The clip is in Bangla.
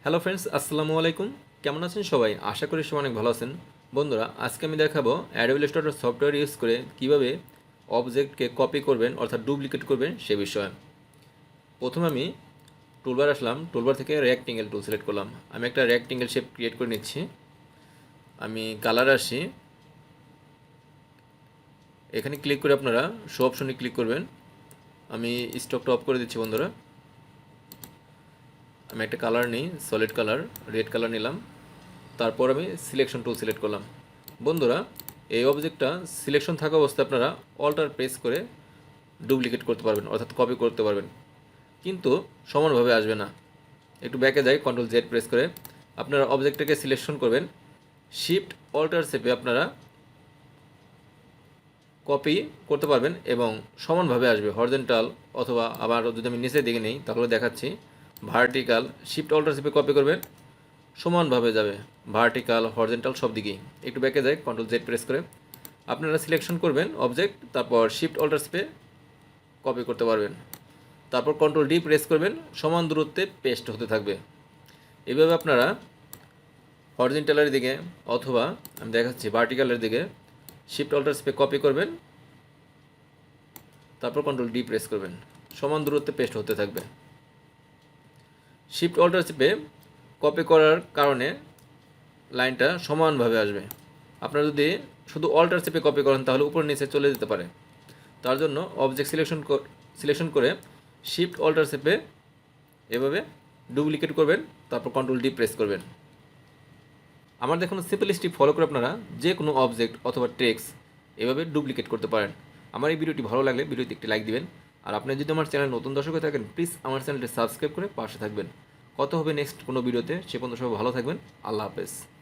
হ্যালো ফ্রেন্ডস, আসসালামু আলাইকুম। কেমন আছেন সবাই? আশা করি সবাই অনেক ভালো আছেন। বন্ধুরা, আজকে আমি দেখাবো অ্যাডোব ইলাস্ট্রেটর সফটওয়্যার ইউজ করে কিভাবে অবজেক্টকে কপি করবেন অর্থাৎ ডুপ্লিকেট করবেন সে বিষয়ে। প্রথমে আমি টুলবার আসলাম, টুলবার থেকে রেক্টেঙ্গেল টুল সিলেক্ট করলাম। আমি একটা রেক্টেঙ্গেল শেপ ক্রিয়েট করে নিচ্ছি। আমি কালার আসি, এখানে ক্লিক করে আপনারা শো অপশনে ক্লিক করবেন। আমি স্টকটা অফ করে দিচ্ছি বন্ধুরা। আমি একটা কালার নিই, সলিড কালার, রেড কালার নিলাম। তারপর আমি সিলেকশন টুল সিলেক্ট করলাম। বন্ধুরা, এই অবজেক্টটা সিলেকশন থাকা অবস্থায় আপনারা অল্টার প্রেস করে ডুপ্লিকেট করতে পারবেন অর্থাৎ কপি করতে পারবেন, কিন্তু সমানভাবে আসবে না। একটু ব্যাকে যাই, কন্ট্রোল জেড প্রেস করে আপনারা অবজেক্টটাকে সিলেকশন করবেন। শিফট অল্টার চেপে আপনারা কপি করতে পারবেন এবং সমানভাবে আসবে, হরিজন্টাল অথবা আবার যদি আমি নিচের দিকে নেই তাহলে দেখাচ্ছি ভার্টিক্যাল। শিফট অল্টার চেপে কপি করবেন, সমানভাবে যাবে, ভার্টিক্যাল হরিজন্টাল সব দিকেই। একটু ব্যাকে যায়, কন্ট্রোল জেড প্রেস করে আপনারা সিলেকশন করবেন অবজেক্ট, তারপর শিফট অল্টার চেপে কপি করতে পারবেন। তারপর কন্ট্রোল ডি প্রেস করবেন, সমান দূরত্বে পেস্ট হতে থাকবে। এইভাবে আপনারা হরিজন্টালের দিকে অথবা আমি দেখাচ্ছি ভার্টিক্যালের দিকে শিফট অল্টার চেপে কপি করবেন, তারপর কন্ট্রোল ডি প্রেস করবেন, সমান দূরত্বে পেস্ট হতে থাকবে। শিফট অল্টার চেপে কপি করার কারণে লাইনটা সমানভাবে আসবে। আপনারা যদি শুধু অল্টার চেপে কপি করেন তাহলে উপর নিচে চলে যেতে পারে। তার জন্য অবজেক্ট সিলেকশন করে শিফট অল্টার চেপে এভাবে ডুপ্লিকেট করবেন, তারপর কন্ট্রোল ডি প্রেস করবেন। আমার দেখুন সিম্পল স্টেপ ফলো করে আপনারা যে কোনো অবজেক্ট অথবা টেক্সট এভাবে ডুপ্লিকেট করতে পারেন। আমার এই ভিডিওটি ভালো লাগলে ভিডিওতে একটি লাইক দিবেন, আর আপনি যদি আমার চ্যানেল নতুন দর্শক হয়ে থাকেন প্লিজ আমার চ্যানেলটি সাবস্ক্রাইব করে পাশে থাকবেন। কত হবে নেক্সট কোনো ভিডিওতে, সে পর্যন্ত সবাই ভালো থাকবেন। আল্লাহ হাফেজ।